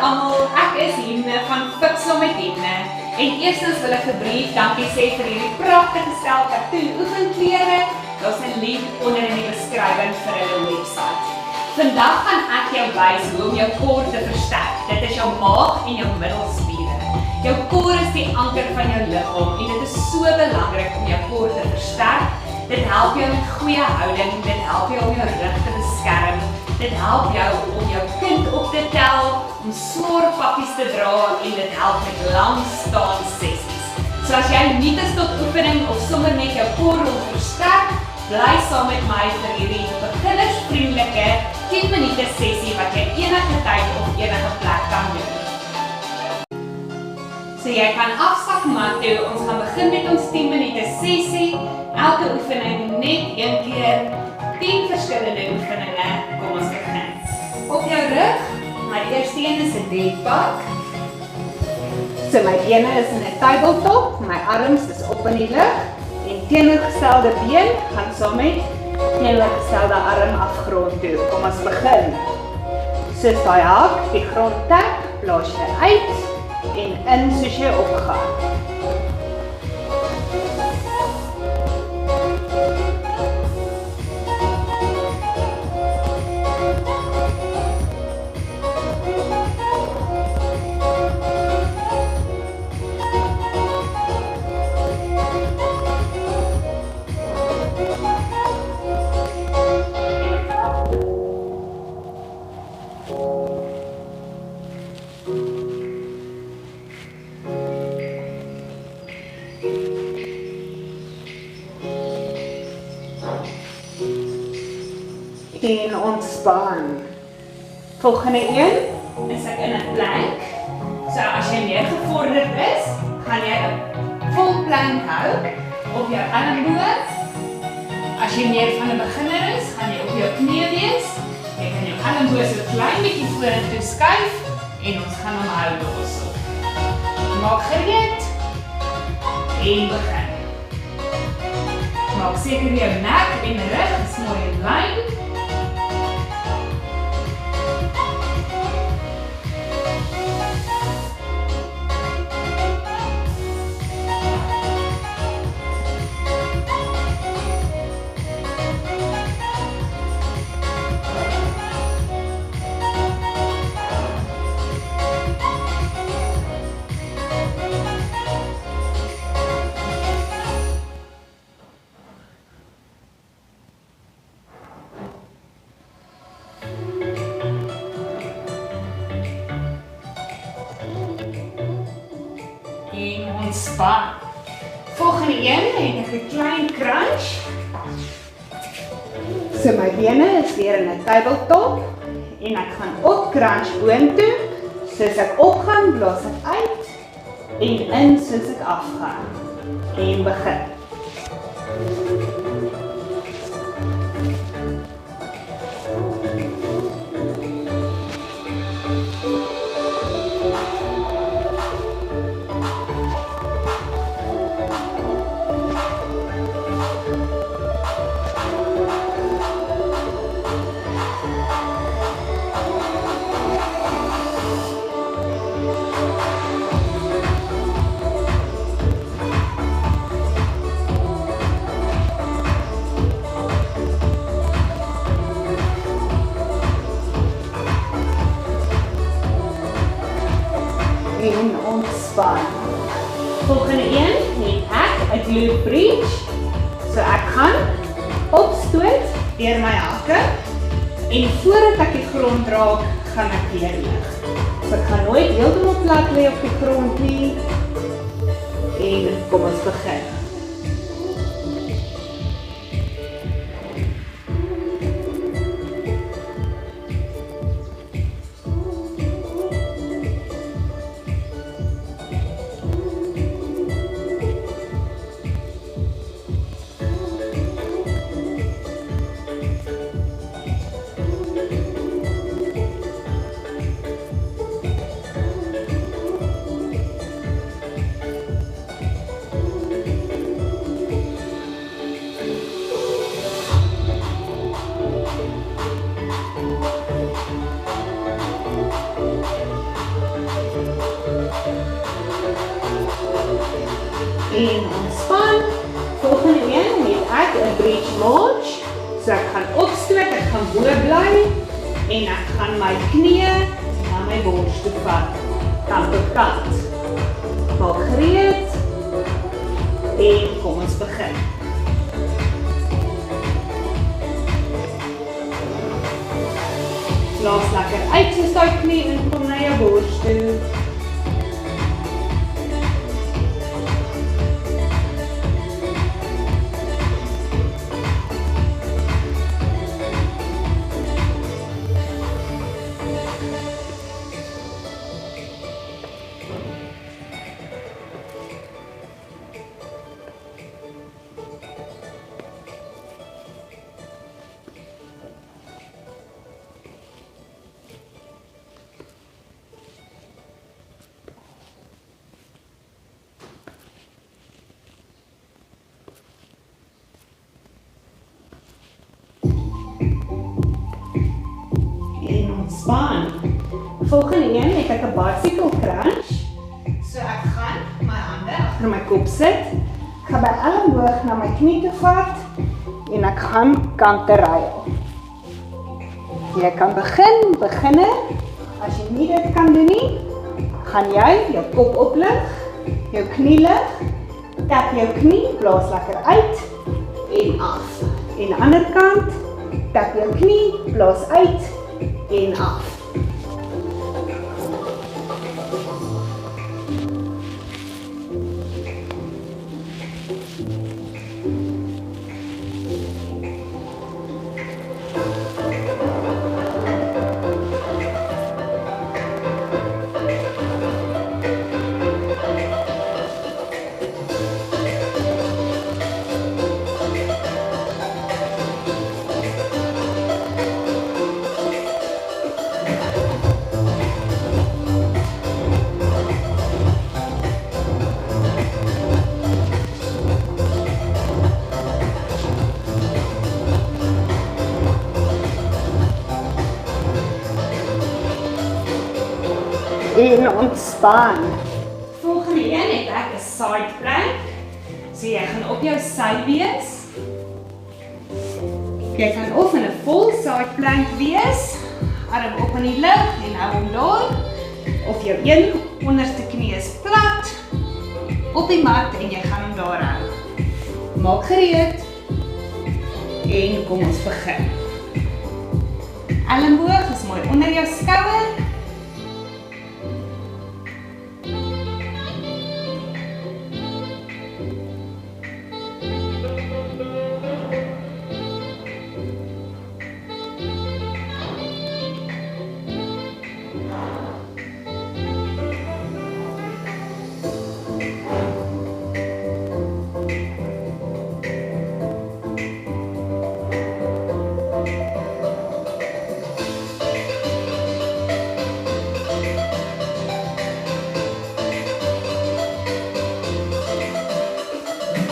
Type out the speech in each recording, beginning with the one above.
almal, ek is Hemne van Fiksel met Hemne. En eerstens wil ek 'n brief dankie sê vir hierdie pragtige stel katoen oefenklere. Daar's 'n link onder in die beskrywing vir hulle webwerf. Vandag gaan ek jou wys hoe om jou kor te versterk. Dit is jou maag en jou middelspiere. Jou kor is die anker van jou liggaam en dit is so belangrik om jou kor te versterk. Dit help jou met goeie houding, dit help jou om jou rug te beskerm. Dit help jou om jou kind op te tel, om swaar pakkies te dra en dit help met lang staan sessies. So as jy nuut is tot oefening of sommer net jou kor wil versterk, bly saam met my vir hierdie beginnersvriendelike 10 minute sessie wat jy enige tyd of enige plek kan doen. So jy kan afsak mat toe, ons gaan begin met ons 10 minute sessie, elke oefening net een keer, 10 verskillende oefeninge, kom ons begin. Op jou rug, my eerste een is 'n dead bug. So my bene is in 'n tabletop, my arms is op in die lug, en teenoorgestelde been gaan saam met teenoorgestelde arm afgrond toe. Kom ons begin. Soos daai haak, die grond tap, blaas jy uit, en in soos jy opgaan. En ontspan. Volgende een is ek in 'n plank. So as jy meer gevorderd is, gaan jy 'n vol plank hou op jou armboog. As jy meer van 'n beginner is, gaan jy op jou knie wees. Jy kan jou armboog so klein bietjie vorentoe skuif en ons gaan hom hou daarso. Maak gereed en begin. Maak seker jou nek en rug is mooi in lyn. En ontspan. Volgende een het ek 'n klein crunch. So my bene is weer in 'n tabletop en ek gaan op crunch boontoe. Soos ek opgaan, blaas ek uit en in soos ek afgaan. En begin. En ontspan. Volgende een het ek 'n glute bridge. So ek gaan opstoot deur my hakke en voordat ek die grond raak, gaan ek weer lig. So ek gaan nooit heeltemal plat lê op die grond nie. En kom ons begin. En ontspan. Volgende een het ek 'n bridge lunge. So ek gaan opstoot, ek gaan bo bly en ek gaan my knieë na my bors toe vat, kant tot kant. Maak gereed en kom ons begin. Laat lekker uit soos daai knie en kom na jou bors toe. Ontspan. Volgende een het ek 'n bicycle crunch. So ek gaan my hande agter my kop sit. Ek gaan my elleboog na my knie toe vat en ek gaan kante ruil. Jy kan beginne. As jy nie dit kan doen nie, gaan jy jou kop oplig, jou knie lig, tap jou knie, blaas lekker uit en af. En aan die ander kant, tap jou knie, blaas uit en af. En ontspan. Volgende een het ek 'n side plank. So jy gaan op jou sy wees. Jy kan of in 'n vol side plank wees, arm op in die lug en hou hom daar, of jou een onderste knie is plat op die mat en jy gaan hom daar hou. Maak gereed en kom ons begin. Elleboog is mooi onder jou skouer.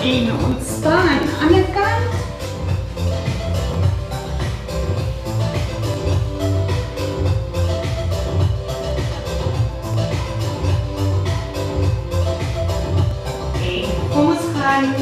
En ontspan, ander kant. En kom ons gaan.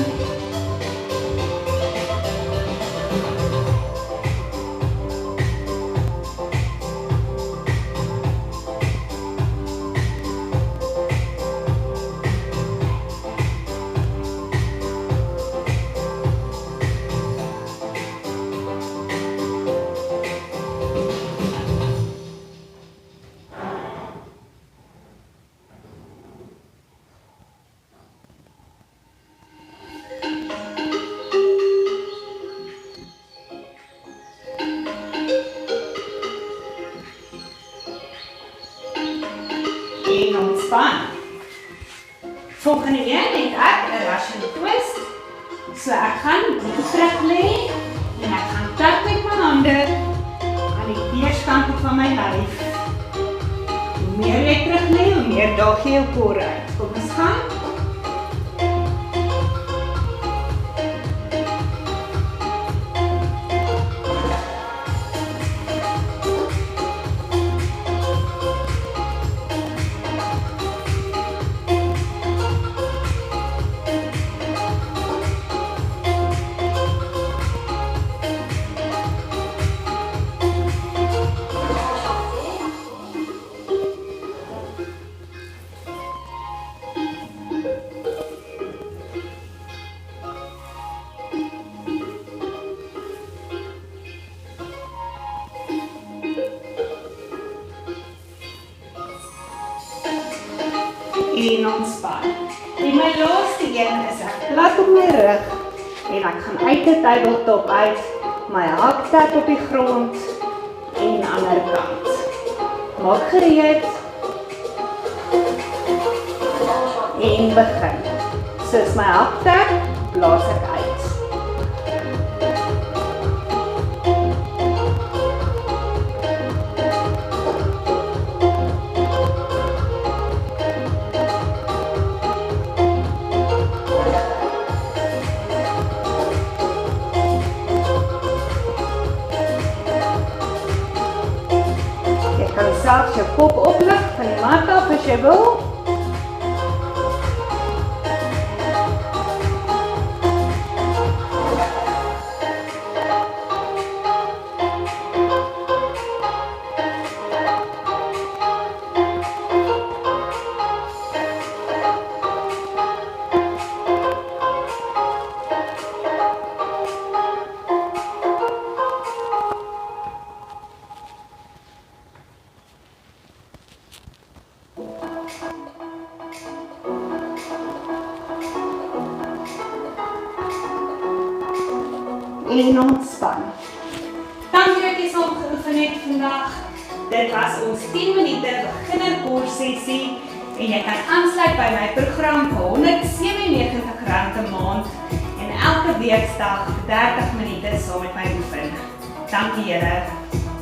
En ontspan. Volgende een het ek 'n Russian twist. So ek gaan dit terug lê en ek gaan tap met my hande aan die weerskante van my lyf. Hoe meer jy terug lê, hoe meer daag jy jou kor uit. Kom ons gaan. en ontspan. En my laaste een is ek plat op my rug en ek gaan uit die tabletop uit, my haktak op die grond en ander kant. Maak gereed en begin. Soos my haktak, blaas ek uit. Jy kan selfs jou kop oplig van die mat af as jy wil. En ontspan. Dankie dat jy saam geoefen het vandag. Dit was ons 10 minute beginnerkoerssessie en jy kan aansluit by my program vir R197 'n maand en elke weekdag vir 30 minute saam met my oefen. Dankie julle.